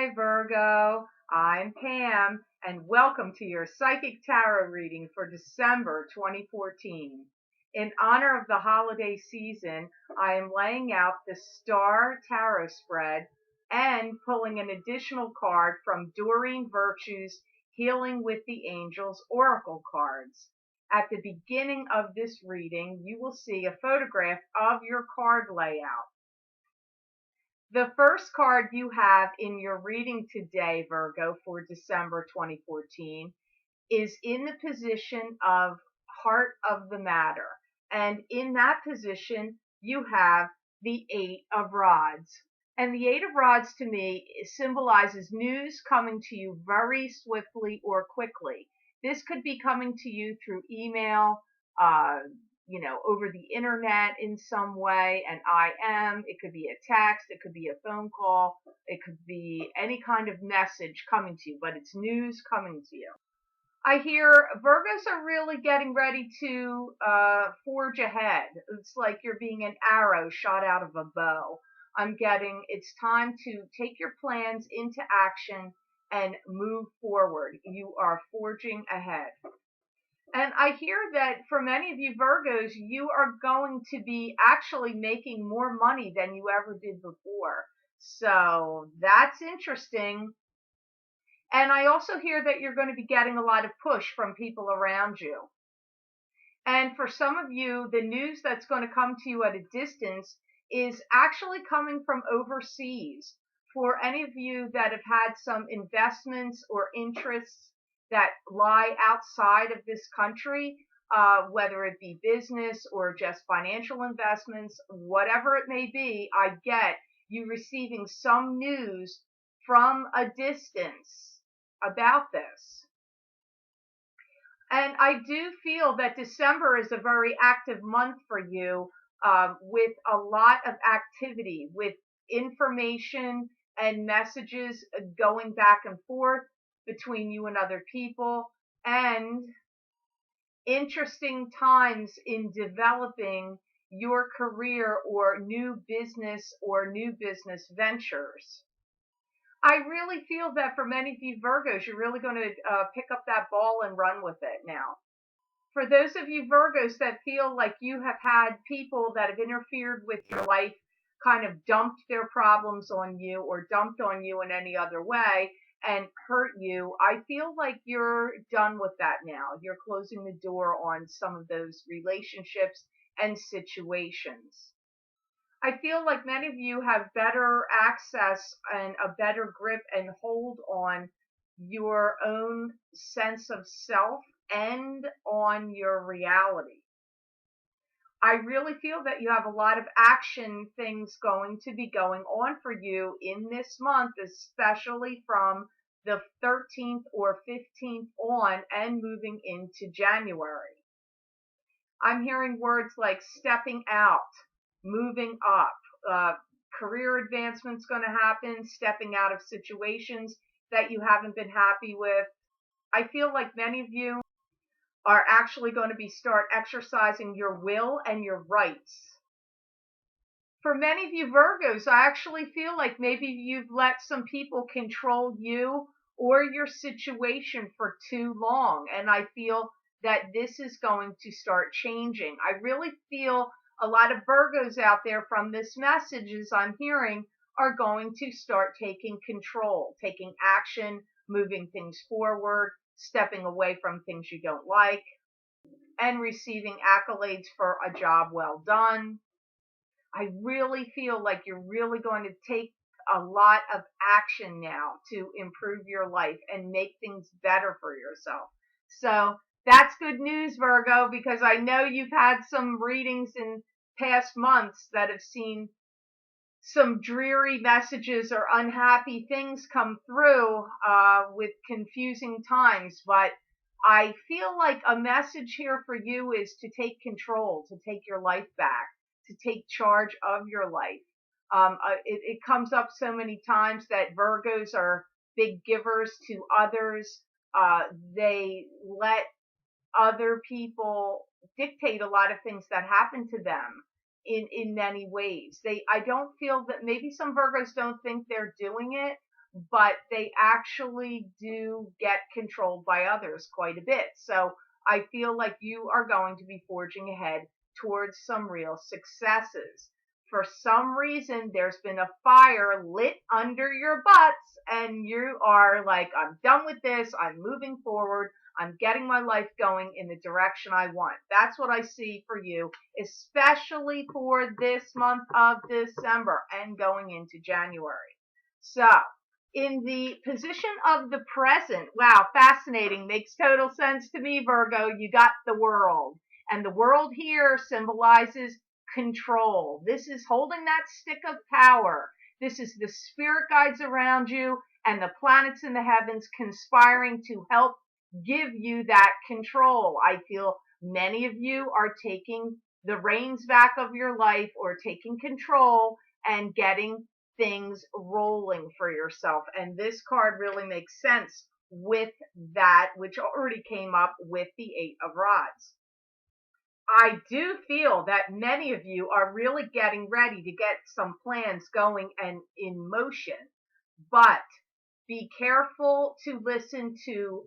Hi, Virgo. I'm Pam, and welcome to your Psychic Tarot reading for December 2014. In honor of the holiday season, I am laying out the Star Tarot spread and pulling an additional card from Doreen Virtue's Healing with the Angels Oracle cards. At the beginning of this reading, you will see a photograph of your card layout. The first card you have in your reading today, Virgo, for December 2014, is in the position of heart of the matter. And in that position, you have the Eight of Rods. And the Eight of Rods to me symbolizes news coming to you very swiftly or quickly. This could be coming to you through email, over the internet in some way, an IM, it could be a text, it could be a phone call, it could be any kind of message coming to you, but it's news coming to you. I hear Virgos are really getting ready to forge ahead. It's like you're being an arrow shot out of a bow. I'm getting it's time to take your plans into action and move forward. You are forging ahead. And I hear that for many of you Virgos, you are going to be actually making more money than you ever did before. So that's interesting. And I also hear that you're going to be getting a lot of push from people around you. And for some of you, the news that's going to come to you at a distance is actually coming from overseas. For any of you that have had some investments or interests that lie outside of this country, whether it be business or just financial investments, whatever it may be, I get you receiving some news from a distance about this. And I do feel that December is a very active month for you, with a lot of activity, with information and messages going back and forth between you and other people, and interesting times in developing your career or new business ventures. I really feel that for many of you Virgos, you're really going to pick up that ball and run with it now. For those of you Virgos that feel like you have had people that have interfered with your life, kind of dumped their problems on you or dumped on you in any other way and hurt you, I feel like you're done with that now. You're closing the door on some of those relationships and situations. I feel like many of you have better access and a better grip and hold on your own sense of self and on your reality. I really feel that you have a lot of action things going to be going on for you in this month, especially from the 13th or 15th on and moving into January. I'm hearing words like stepping out, moving up, career advancement's going to happen, stepping out of situations that you haven't been happy with. I feel like many of you are actually going to be start exercising your will and your rights. For many of you Virgos, I actually feel like maybe you've let some people control you or your situation for too long, and I feel that this is going to start changing. I really feel a lot of Virgos out there from this message, as I'm hearing, are going to start taking control, taking action, moving things forward, stepping away from things you don't like, and receiving accolades for a job well done. I really feel like you're really going to take a lot of action now to improve your life and make things better for yourself. So that's good news, Virgo, because I know you've had some readings in past months that have seen some dreary messages or unhappy things come through with confusing times. But I feel like a message here for you is to take control, to take your life back, to take charge of your life. It comes up so many times that Virgos are big givers to others. They let other people dictate a lot of things that happen to them in many ways. I don't feel that maybe some Virgos don't think they're doing it, but they actually do get controlled by others quite a bit. So I feel like you are going to be forging ahead towards some real successes. For some reason, there's been a fire lit under your butts, and you are like, I'm done with this. I'm moving forward. I'm getting my life going in the direction I want. That's what I see for you, especially for this month of December and going into January. So, in the position of the present, wow, fascinating. Makes total sense to me, Virgo. You got the world. And the world here symbolizes control. This is holding that stick of power. This is the spirit guides around you and the planets in the heavens conspiring to help give you that control. I feel many of you are taking the reins back of your life or taking control and getting things rolling for yourself. And this card really makes sense with that, which already came up with the Eight of Rods. I do feel that many of you are really getting ready to get some plans going and in motion, but be careful to listen to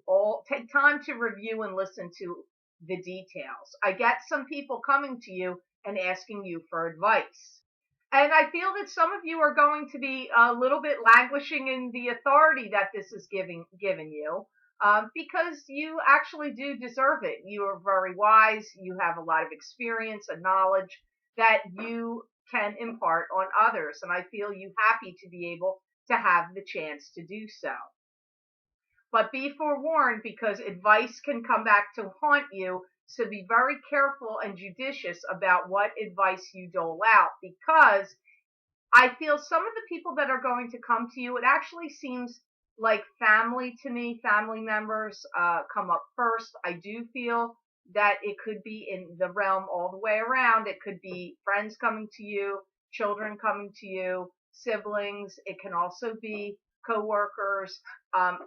take time to review and listen to the details. I get some people coming to you and asking you for advice. And I feel that some of you are going to be a little bit languishing in the authority that this is given you, because you actually do deserve it. You are very wise. You have a lot of experience and knowledge that you can impart on others. And I feel you happy to be able to have the chance to do so. But be forewarned, because advice can come back to haunt you. So be very careful and judicious about what advice you dole out, because I feel some of the people that are going to come to you, it actually seems like family to me. Family members come up first. I do feel that it could be in the realm all the way around. It could be friends coming to you, children coming to you, siblings. It can also be coworkers,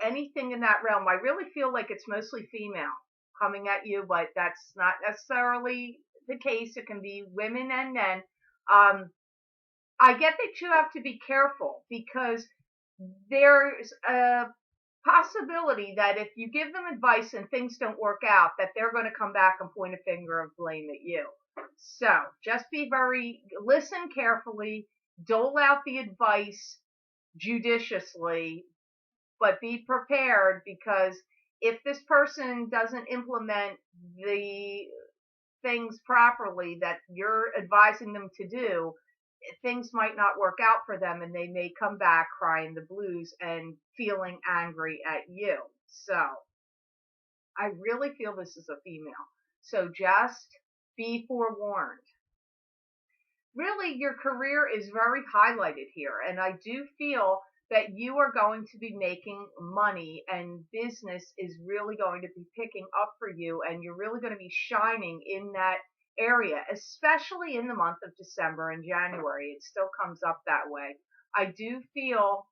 anything in that realm. I really feel like it's mostly female coming at you, but that's not necessarily the case. It can be women and men. I get that you have to be careful, because there's a possibility that if you give them advice and things don't work out, that they're going to come back and point a finger of blame at you. So just listen carefully, dole out the advice judiciously, but be prepared, because if this person doesn't implement the things properly that you're advising them to do, things might not work out for them, and they may come back crying the blues and feeling angry at you. So I really feel this is a female. So just be forewarned. Really, your career is very highlighted here, and I do feel that you are going to be making money, and business is really going to be picking up for you, and you're really going to be shining in that area, especially in the month of December and January. It still comes up that way. I do feel,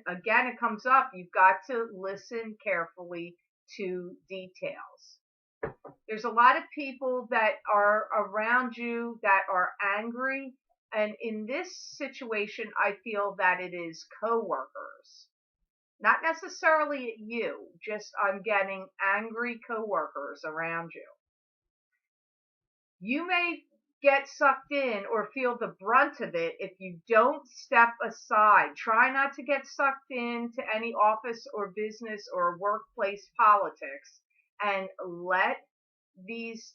again, it comes up, you've got to listen carefully to details. There's a lot of people that are around you that are angry. And in this situation, I feel that it is coworkers. Not necessarily at you, just I'm getting angry coworkers around you. You may get sucked in or feel the brunt of it if you don't step aside. Try not to get sucked into any office or business or workplace politics, and let these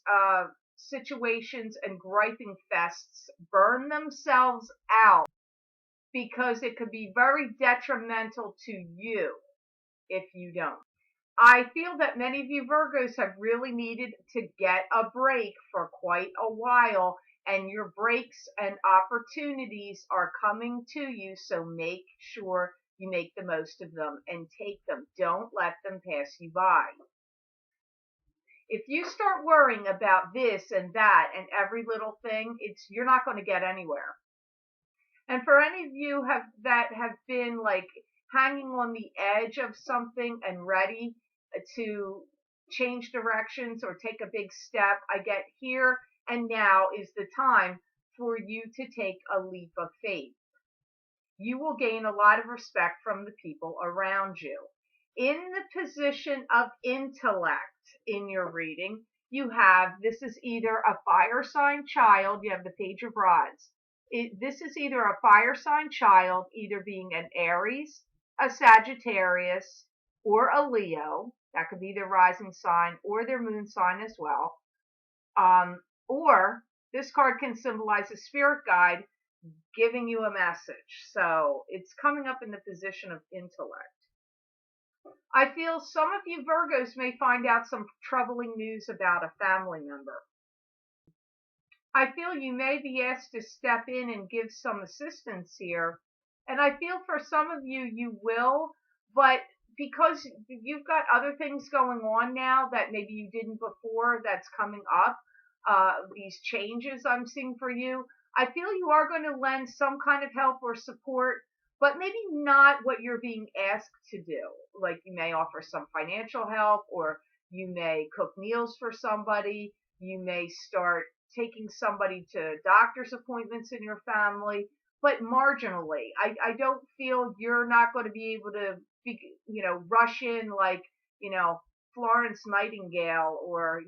situations and griping fests burn themselves out, because it could be very detrimental to you if you don't. I feel that many of you Virgos have really needed to get a break for quite a while, and your breaks and opportunities are coming to you, so make sure you make the most of them and take them. Don't let them pass you by. If you start worrying about this and that and every little thing, you're not going to get anywhere. And for any of you that have been like hanging on the edge of something and ready to change directions or take a big step, I get here and now is the time for you to take a leap of faith. You will gain a lot of respect from the people around you. In the position of intellect in your reading, you have, this is either a fire sign child, you have the Page of Rods. This is either a fire sign child, either being an Aries, a Sagittarius, or a Leo. That could be their rising sign or their moon sign as well. Or this card can symbolize a spirit guide giving you a message. So it's coming up in the position of intellect. I feel some of you Virgos may find out some troubling news about a family member. I feel you may be asked to step in and give some assistance here. And I feel for some of you, you will, but because you've got other things going on now that maybe you didn't before that's coming up, these changes I'm seeing for you, I feel you are going to lend some kind of help or support, but maybe not what you're being asked to do. Like you may offer some financial help, or you may cook meals for somebody. You may start taking somebody to doctor's appointments in your family, but marginally. I don't feel you're not going to be able to be, rush in like, Florence Nightingale, or,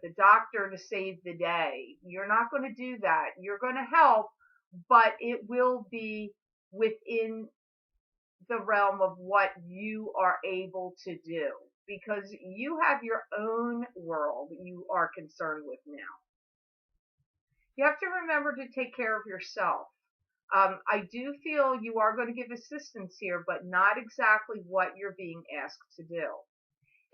the doctor to save the day. You're not going to do that. You're going to help, but it will be within the realm of what you are able to do, because you have your own world you are concerned with now. You have to remember to take care of yourself. I do feel you are going to give assistance here, but not exactly what you're being asked to do.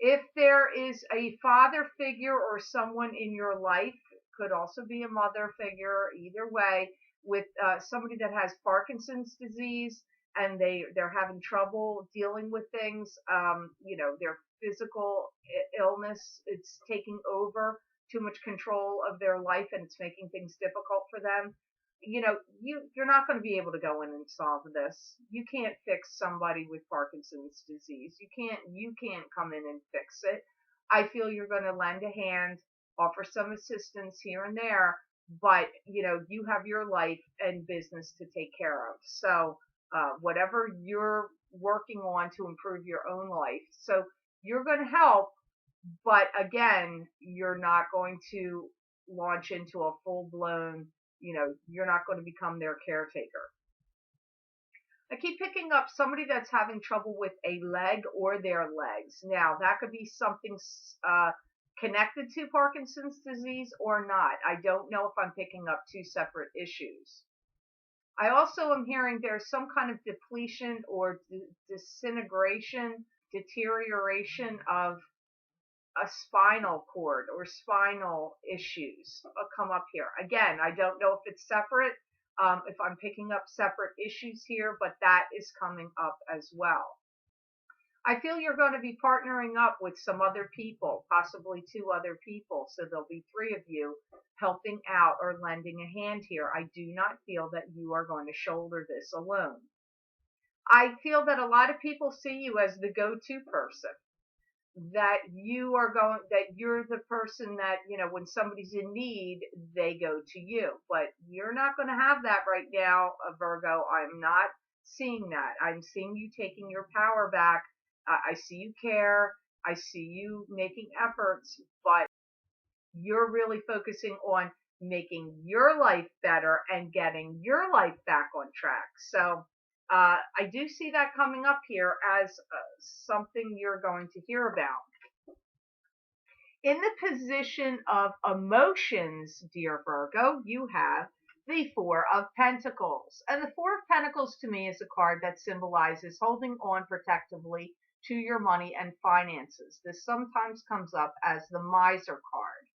If there is a father figure or someone in your life, could also be a mother figure, either way, with somebody that has Parkinson's disease, and they're having trouble dealing with things, their physical illness, it's taking over too much control of their life, and it's making things difficult for them. You're not going to be able to go in and solve this. You can't fix somebody with Parkinson's disease. You can't come in and fix it. I feel you're going to lend a hand, offer some assistance here and there, but you have your life and business to take care of. So whatever you're working on to improve your own life, so you're going to help, but again, you're not going to launch into a full-blown, you're not going to become their caretaker. I keep picking up somebody that's having trouble with a leg or their legs. Now, that could be something connected to Parkinson's disease or not. I don't know if I'm picking up two separate issues. I also am hearing there's some kind of depletion or disintegration, deterioration of a spinal cord or spinal issues come up here. Again, I don't know if it's separate, if I'm picking up separate issues here, but that is coming up as well. I feel you're going to be partnering up with some other people, possibly two other people, so there'll be three of you helping out or lending a hand here. I do not feel that you are going to shoulder this alone. I feel that a lot of people see you as the go-to person, that you're the person that, when somebody's in need, they go to you. But you're not going to have that right now, Virgo. I'm not seeing that. I'm seeing you taking your power back. I see you care. I see you making efforts, but you're really focusing on making your life better and getting your life back on track. So I do see that coming up here as something you're going to hear about. In the position of emotions, dear Virgo, you have the Four of Pentacles. And the Four of Pentacles to me is a card that symbolizes holding on protectively to your money and finances. This sometimes comes up as the Miser card.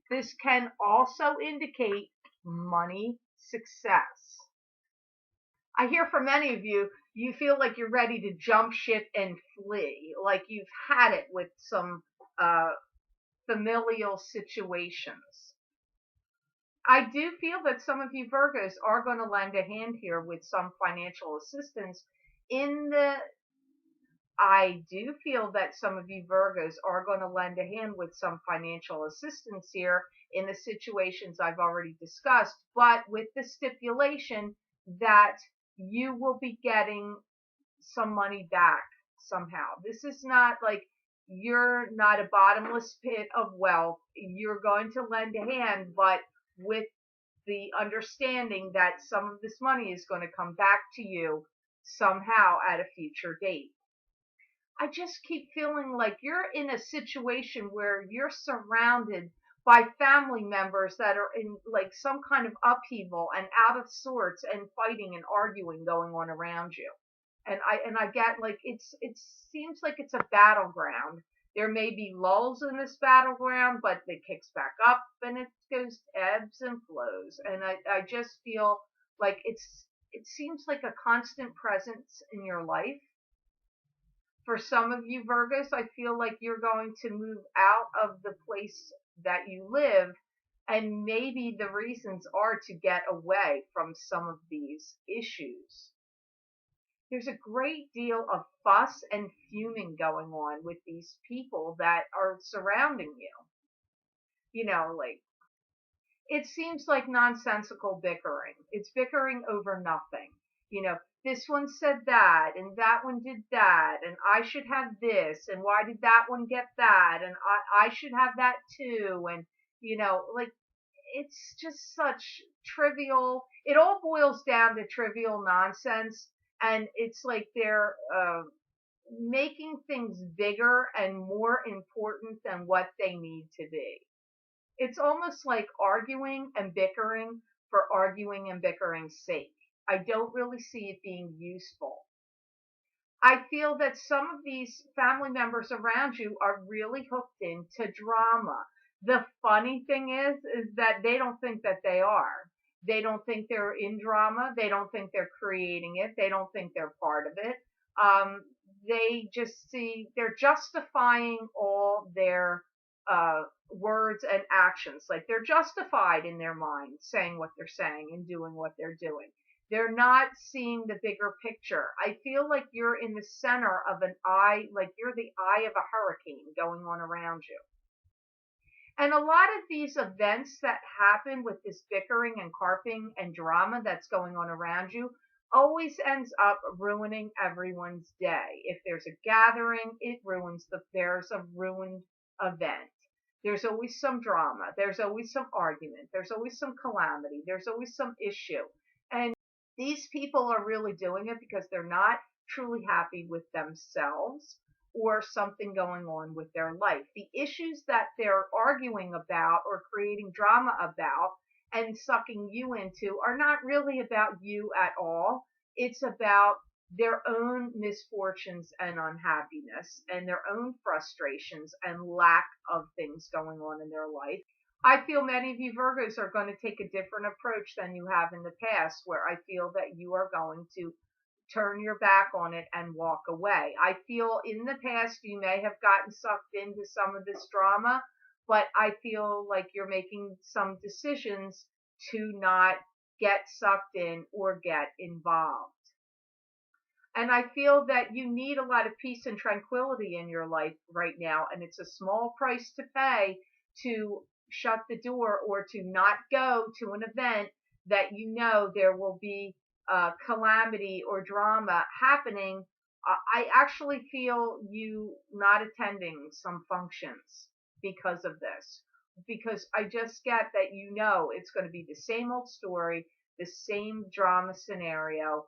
This can also indicate money success. I hear from many of you, you feel like you're ready to jump ship and flee, like you've had it with some familial situations. I do feel that some of you Virgos are going to lend a hand here with some financial assistance. I do feel that some of you Virgos are going to lend a hand with some financial assistance here in the situations I've already discussed, but with the stipulation that you will be getting some money back somehow. This is not like you're not a bottomless pit of wealth. You're going to lend a hand, but with the understanding that some of this money is going to come back to you somehow at a future date. I just keep feeling like you're in a situation where you're surrounded by family members that are in like some kind of upheaval and out of sorts and fighting and arguing going on around you. And I get like it seems like it's a battleground. There may be lulls in this battleground, but it kicks back up and it goes ebbs and flows. And I just feel like it seems like a constant presence in your life. For some of you Virgos, I feel like you're going to move out of the place that you live, and maybe the reasons are to get away from some of these issues. There's a great deal of fuss and fuming going on with these people that are surrounding you. Like it seems like nonsensical bickering. It's bickering over nothing. This one said that, and that one did that, and I should have this, and why did that one get that, and I should have that too, and like it's just such trivial. It all boils down to trivial nonsense, and it's like they're making things bigger and more important than what they need to be. It's almost like arguing and bickering for arguing and bickering's sake. I don't really see it being useful. I feel that some of these family members around you are really hooked into drama. The funny thing is that they don't think that they are. They don't think they're in drama. They don't think they're creating it. They don't think they're part of it. Um, they just see they're justifying all their words and actions. Like they're justified in their mind saying what they're saying and doing what they're doing. They're not seeing the bigger picture. I feel like you're in the center of an eye, like you're the eye of a hurricane going on around you. And a lot of these events that happen with this bickering and carping and drama that's going on around you always ends up ruining everyone's day. If there's a gathering, it ruins there's a ruined event. There's always some drama. There's always some argument. There's always some calamity. There's always some issue. And these people are really doing it because they're not truly happy with themselves or something going on with their life. The issues that they're arguing about or creating drama about and sucking you into are not really about you at all. It's about their own misfortunes and unhappiness and their own frustrations and lack of things going on in their life. I feel many of you Virgos are going to take a different approach than you have in the past, where I feel that you are going to turn your back on it and walk away. I feel in the past you may have gotten sucked into some of this drama, but I feel like you're making some decisions to not get sucked in or get involved. And I feel that you need a lot of peace and tranquility in your life right now, and it's a small price to pay to shut the door or to not go to an event that there will be calamity or drama happening. I actually feel you not attending some functions because of this, because I just get that it's going to be the same old story, the same drama scenario.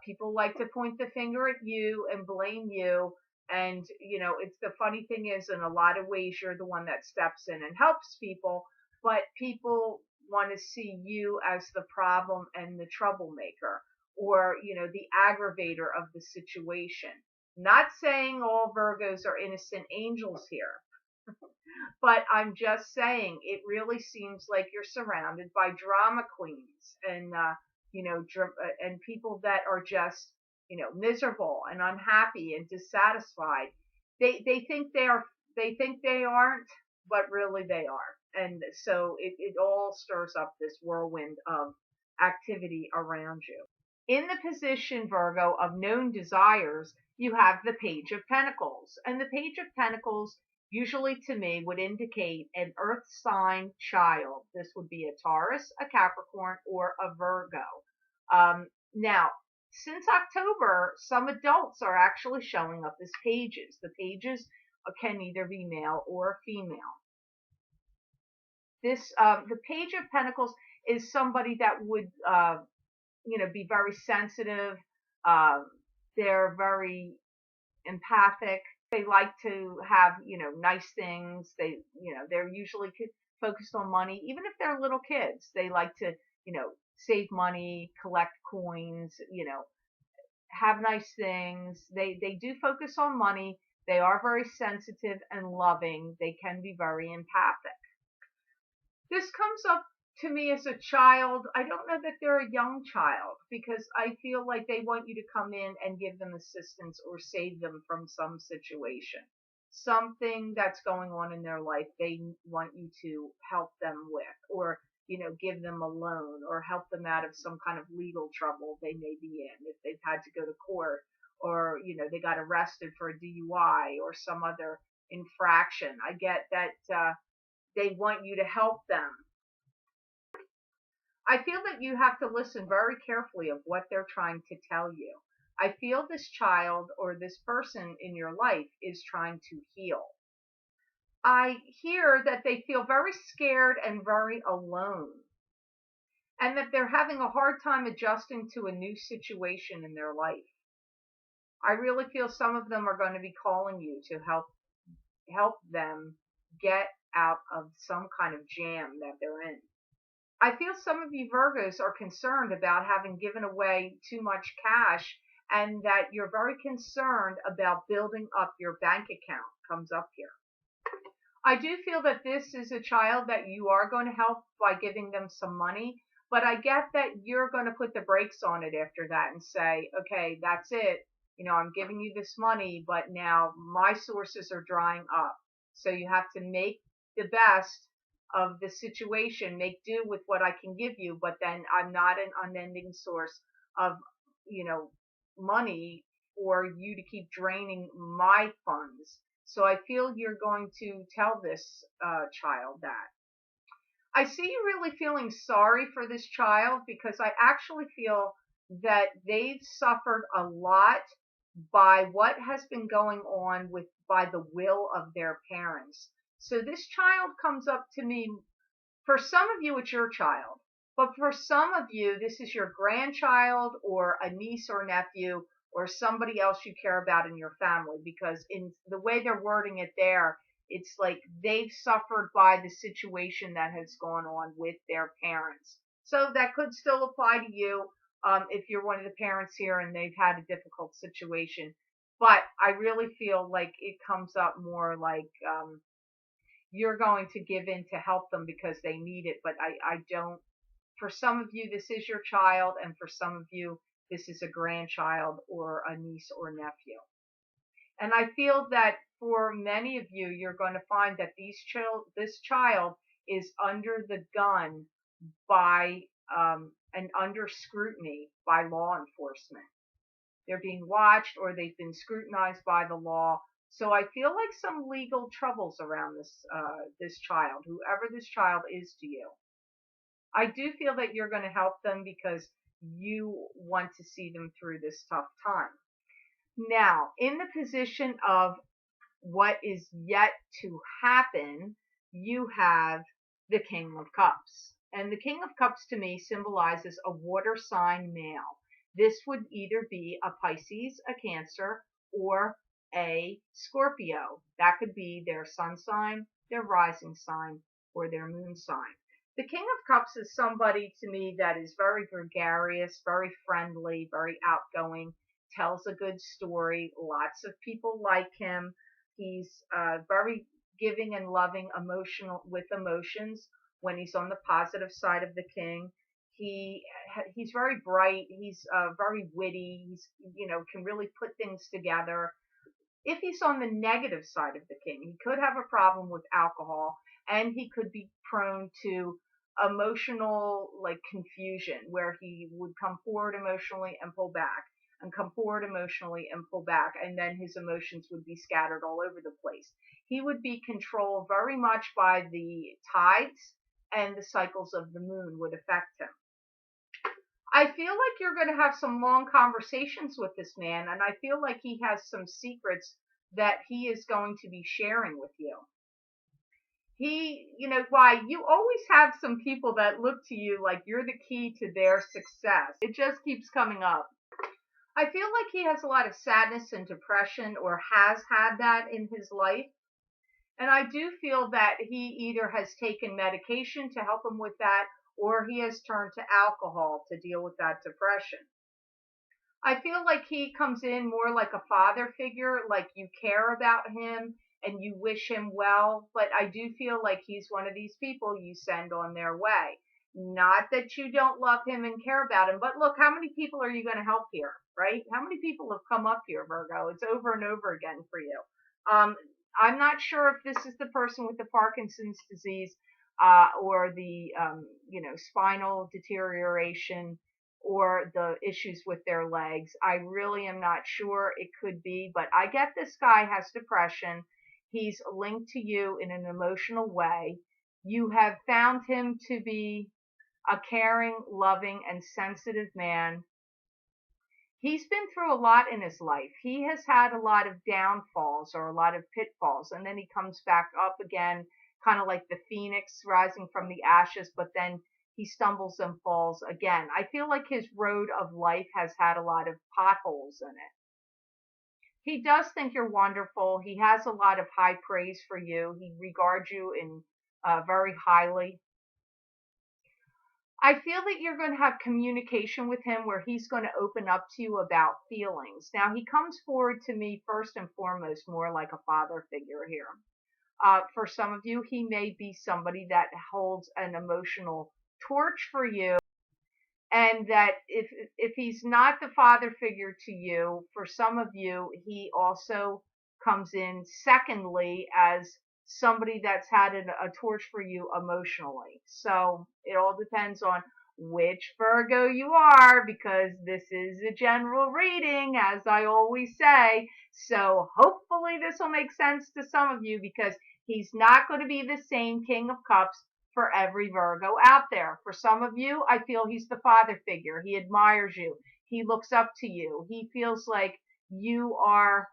People like to point the finger at you and blame you. And, it's the funny thing is, in a lot of ways, you're the one that steps in and helps people, but people want to see you as the problem and the troublemaker, or, the aggravator of the situation. Not saying all Virgos are innocent angels here, but I'm just saying it really seems like you're surrounded by drama queens and, and people that are just, miserable and unhappy and dissatisfied. They think they think they aren't, but really they are. And so it all stirs up this whirlwind of activity around you. In the position, Virgo, of known desires, you have the Page of Pentacles. And the Page of Pentacles usually to me would indicate an earth sign child. This would be a Taurus, a Capricorn, or a Virgo. Now, since October, some adults are actually showing up as pages. The pages can either be male or female. The Page of Pentacles is somebody that would, be very sensitive. Uh, they're very empathic. They like to have, nice things. They're usually focused on money. Even if they're little kids, they like to, save money, collect coins, have nice things. They do focus on money. They are very sensitive and loving. They can be very empathic. This comes up to me as a child. I don't know that they're a young child because I feel like they want you to come in and give them assistance or save them from some situation. Something that's going on in their life they want you to help them with, or give them a loan or help them out of some kind of legal trouble they may be in if they've had to go to court, or they got arrested for a DUI or some other infraction. I get that they want you to help them. I feel that you have to listen very carefully of what they're trying to tell you. I feel this child or this person in your life is trying to heal. I hear that they feel very scared and very alone, and that they're having a hard time adjusting to a new situation in their life. I really feel some of them are going to be calling you to help them get out of some kind of jam that they're in. I feel some of you Virgos are concerned about having given away too much cash, and that you're very concerned about building up your bank account. Comes up here. I do feel that this is a child that you are going to help by giving them some money, but I get that you're going to put the brakes on it after that and say, okay, that's it. I'm giving you this money, but now my sources are drying up. So you have to make the best of the situation, make do with what I can give you, but then I'm not an unending source of, money for you to keep draining my funds. So I feel you're going to tell this child that. I see you really feeling sorry for this child because I actually feel that they've suffered a lot by what has been going on by the will of their parents. So this child comes up to me. For some of you, it's your child, but for some of you, this is your grandchild or a niece or nephew or somebody else you care about in your family, because in the way they're wording it there, it's like they've suffered by the situation that has gone on with their parents. So that could still apply to you if you're one of the parents here and they've had a difficult situation. But I really feel like it comes up more like you're going to give in to help them because they need it. But I don't. For some of you, this is your child, and for some of you, this is a grandchild or a niece or nephew. And I feel that for many of you, you're going to find that this child is under the gun by and under scrutiny by law enforcement. They're being watched or they've been scrutinized by the law. So I feel like some legal troubles around this child, whoever this child is to you. I do feel that you're going to help them because you want to see them through this tough time. Now, in the position of what is yet to happen, you have the King of Cups. And the King of Cups to me symbolizes a water sign male. This would either be a Pisces, a Cancer, or a Scorpio. That could be their sun sign, their rising sign, or their moon sign. The King of Cups is somebody to me that is very gregarious, very friendly, very outgoing, tells a good story. Lots of people like him. He's very giving and loving, emotional with emotions when he's on the positive side of the king. He's very bright. He's very witty. He's can really put things together. If he's on the negative side of the king, he could have a problem with alcohol, and he could be prone to emotional confusion, where he would come forward emotionally and pull back, and come forward emotionally and pull back, and then his emotions would be scattered all over the place. He would be controlled very much by the tides, and the cycles of the moon would affect him. I feel like you're going to have some long conversations with this man, and I feel like he has some secrets that he is going to be sharing with you. Why you always have some people that look to you like you're the key to their success. It just keeps coming up. I feel like he has a lot of sadness and depression, or has had that in his life. And I do feel that he either has taken medication to help him with that, or he has turned to alcohol to deal with that depression. I feel like he comes in more like a father figure, like you care about him and you wish him well, but I do feel like he's one of these people you send on their way. Not that you don't love him and care about him, but look, how many people are you going to help here, right? How many people have come up here, Virgo? It's over and over again for you. Um, I'm not sure if this is the person with the Parkinson's disease, or the, spinal deterioration, or the issues with their legs. I really am not sure. It could be, but I get this guy has depression. He's linked to you in an emotional way. You have found him to be a caring, loving, and sensitive man. He's been through a lot in his life. He has had a lot of downfalls or a lot of pitfalls, and then he comes back up again, kind of like the phoenix rising from the ashes, but then he stumbles and falls again. I feel like his road of life has had a lot of potholes in it. He does think you're wonderful. He has a lot of high praise for you. He regards you in very highly. I feel that you're going to have communication with him where he's going to open up to you about feelings. Now, he comes forward to me first and foremost more like a father figure here. For some of you, he may be somebody that holds an emotional torch for you, and that if he's not the father figure to you, for some of you, he also comes in secondly as somebody that's had a torch for you emotionally. So it all depends on which Virgo you are, because this is a general reading, as I always say. So hopefully this will make sense to some of you, because he's not going to be the same King of Cups for every Virgo out there. For some of you, I feel he's the father figure. He admires you. He looks up to you. He feels like you are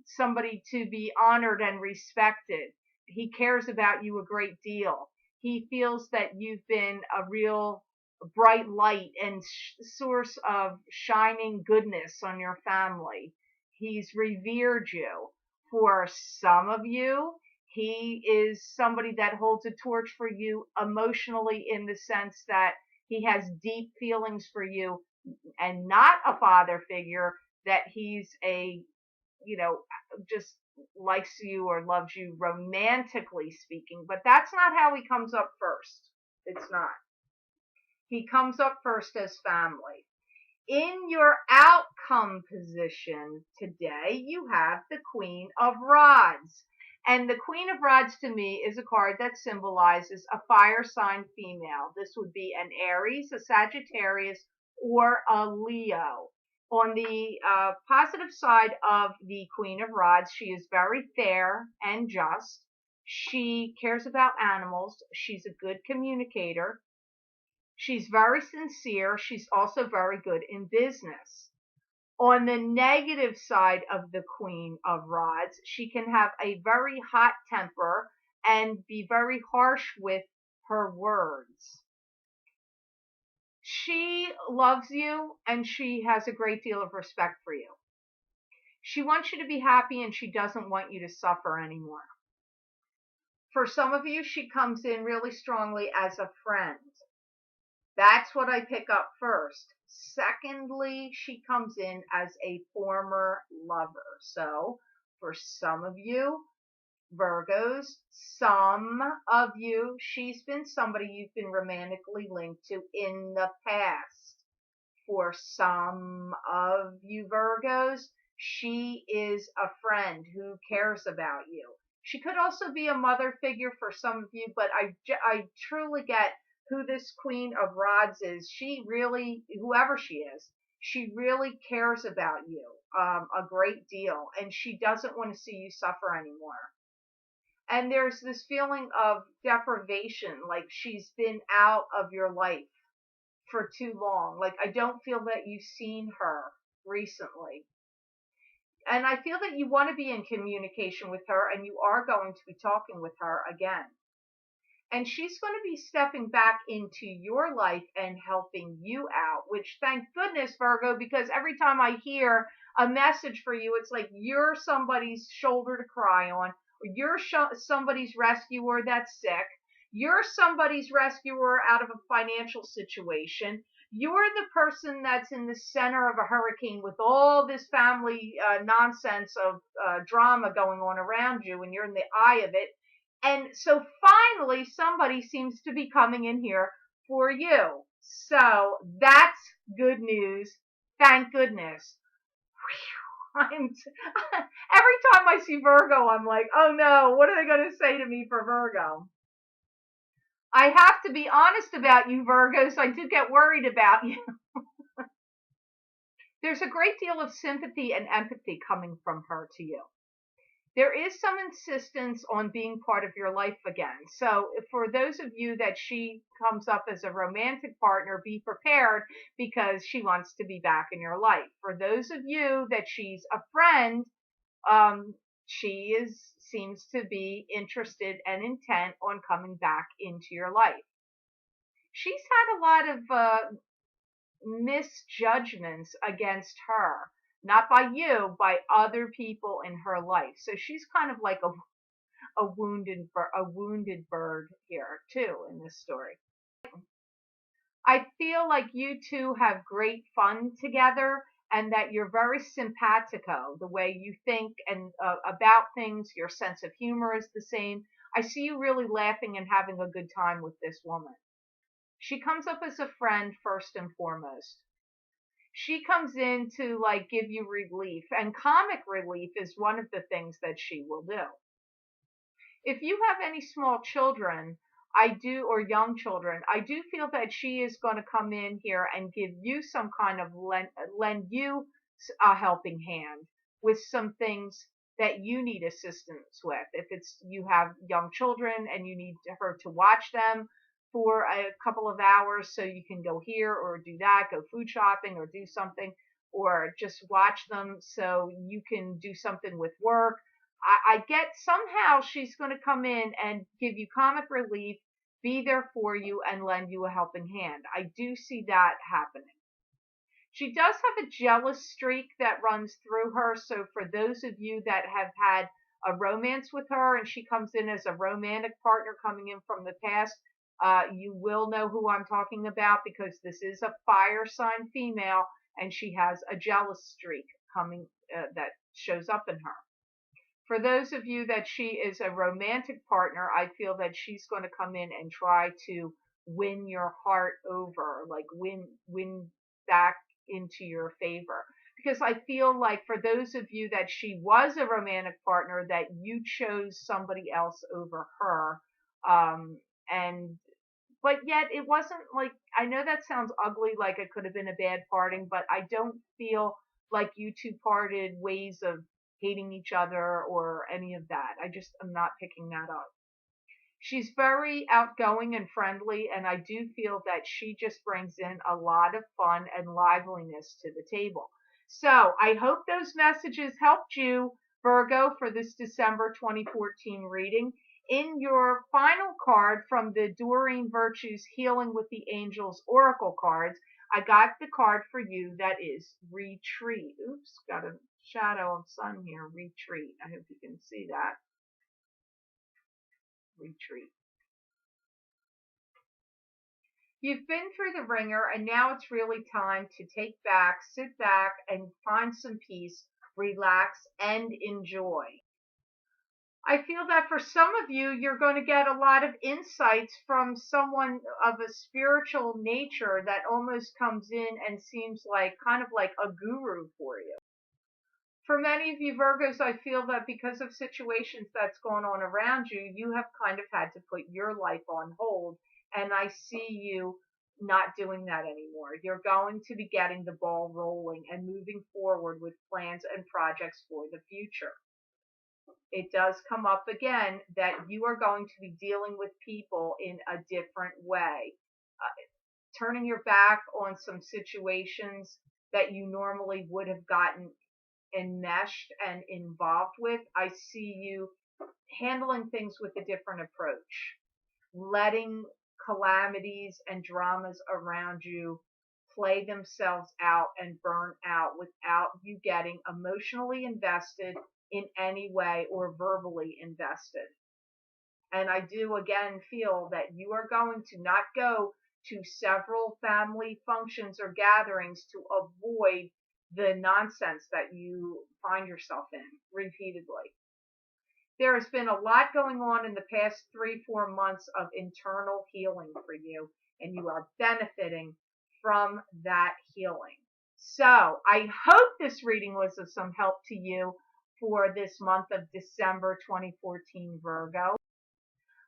somebody to be honored and respected. He cares about you a great deal. He feels that you've been a real bright light and source of shining goodness on your family. He's revered you. For some of you, he is somebody that holds a torch for you emotionally, in the sense that he has deep feelings for you, and not a father figure, that he's just likes you or loves you romantically speaking. But that's not how he comes up first. It's not. He comes up first as family. In your outcome position today, you have the Queen of Rods. And the Queen of Rods to me is a card that symbolizes a fire sign female. This would be an Aries, a Sagittarius, or a Leo. On the positive side of the Queen of Rods, she is very fair and just. She cares about animals. She's a good communicator. She's very sincere. She's also very good in business. On the negative side of the Queen of Rods, she can have a very hot temper and be very harsh with her words. She loves you and she has a great deal of respect for you. She wants you to be happy and she doesn't want you to suffer anymore. For some of you, she comes in really strongly as a friend. That's what I pick up first. Secondly, she comes in as a former lover. So for some of you, Virgos, some of you, she's been somebody you've been romantically linked to in the past. For some of you Virgos, she is a friend who cares about you. She could also be a mother figure for some of you, but I truly get who this Queen of Rods is. She really, whoever she is, she really cares about you a great deal, and she doesn't want to see you suffer anymore. And there's this feeling of deprivation, like she's been out of your life for too long. Like, I don't feel that you've seen her recently. And I feel that you want to be in communication with her, and you are going to be talking with her again. And she's going to be stepping back into your life and helping you out, which thank goodness, Virgo, because every time I hear a message for you, it's like you're somebody's shoulder to cry on, or you're somebody's rescuer that's sick. You're somebody's rescuer out of a financial situation. You're the person that's in the center of a hurricane with all this family nonsense of drama going on around you, and you're in the eye of it. And so finally, somebody seems to be coming in here for you. So that's good news. Thank goodness. Every time I see Virgo, I'm like, oh no, what are they going to say to me for Virgo? I have to be honest about you, Virgos. I do get worried about you. There's a great deal of sympathy and empathy coming from her to you. There is some insistence on being part of your life again. So for those of you that she comes up as a romantic partner, be prepared because she wants to be back in your life. For those of you that she's a friend, she seems to be interested and intent on coming back into your life. She's had a lot of misjudgments against her, not by you, by other people in her life. So she's kind of like a wounded bird here too in this story. I feel like you two have great fun together, and that you're very simpatico. The way you think and about things, your sense of humor is the same. I see you really laughing and having a good time with this woman. She comes up as a friend first and foremost. She comes in to like give you relief, and comic relief is one of the things that she will do. If you have any small children, or young children, I do feel that she is going to come in here and give you some kind of lend you a helping hand with some things that you need assistance with. If it's you have young children and you need her to watch them for a couple of hours so you can go here or do that, go food shopping or do something, or just watch them so you can do something with work. I get somehow she's going to come in and give you comic relief, be there for you, and lend you a helping hand. I do see that happening. She does have a jealous streak that runs through her. So for those of you that have had a romance with her and she comes in as a romantic partner coming in from the past, you will know who I'm talking about because this is a fire sign female and she has a jealous streak coming that shows up in her. For those of you that she is a romantic partner, I feel that she's going to come in and try to win your heart over, like win back into your favor. Because I feel like for those of you that she was a romantic partner, that you chose somebody else over her. And but yet it wasn't like, I know that sounds ugly, like it could have been a bad parting, but I don't feel like you two parted ways of hating each other or any of that. I just am not picking that up. She's very outgoing and friendly, and I do feel that she just brings in a lot of fun and liveliness to the table. So I hope those messages helped you, Virgo, for this December 2014 reading. In your final card from the Doreen Virtues Healing with the Angels Oracle cards, I got the card for you that is Retreat. Oops, got a shadow of sun here. Retreat. I hope you can see that. Retreat. You've been through the ringer, and now it's really time to sit back, and find some peace, relax, and enjoy. I feel that for some of you, you're going to get a lot of insights from someone of a spiritual nature that almost comes in and seems like kind of like a guru for you. For many of you Virgos, I feel that because of situations that's going on around you, you have kind of had to put your life on hold. And I see you not doing that anymore. You're going to be getting the ball rolling and moving forward with plans and projects for the future. It does come up again that you are going to be dealing with people in a different way. turning your back on some situations that you normally would have gotten enmeshed and involved with. I see you handling things with a different approach, letting calamities and dramas around you play themselves out and burn out without you getting emotionally invested in any way or verbally invested. And I do again feel that you are going to not go to several family functions or gatherings to avoid the nonsense that you find yourself in repeatedly. There has been a lot going on in the past 3-4 months of internal healing for you, and you are benefiting from that healing. So I hope this reading was of some help to you for this month of December 2014, Virgo.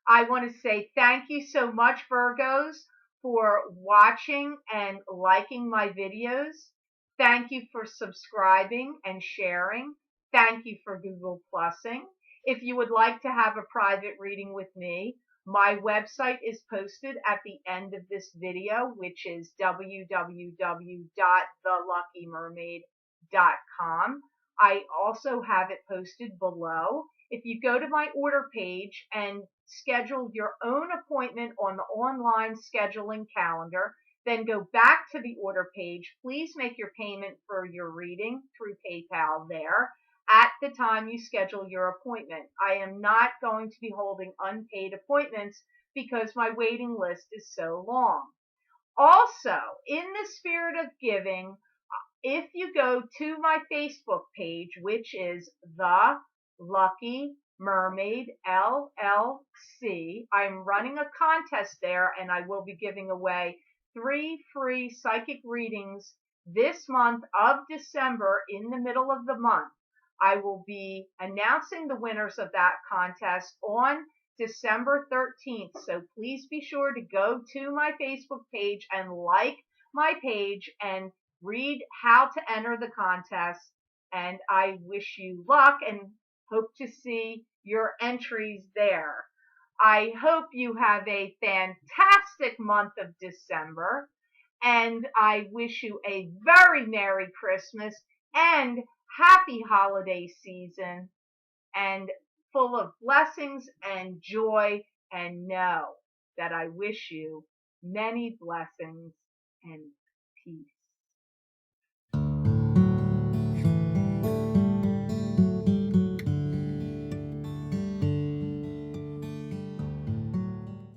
I want to say thank you so much, Virgos, for watching and liking my videos. Thank you for subscribing and sharing. Thank you for Google Plusing. If you would like to have a private reading with me, my website is posted at the end of this video, which is www.theluckymermaid.com. I also have it posted below. If you go to my order page and schedule your own appointment on the online scheduling calendar, then go back to the order page. Please make your payment for your reading through PayPal there at the time you schedule your appointment. I am not going to be holding unpaid appointments because my waiting list is so long. Also, in the spirit of giving, if you go to my Facebook page, which is The Lucky Mermaid LLC, I'm running a contest there, and I will be giving away 3 free psychic readings this month of December in the middle of the month. I will be announcing the winners of that contest on December 13th. So please be sure to go to my Facebook page and like my page and read how to enter the contest. And I wish you luck and hope to see your entries there. I hope you have a fantastic month of December, and I wish you a very Merry Christmas and happy holiday season, and full of blessings and joy, and know that I wish you many blessings and peace.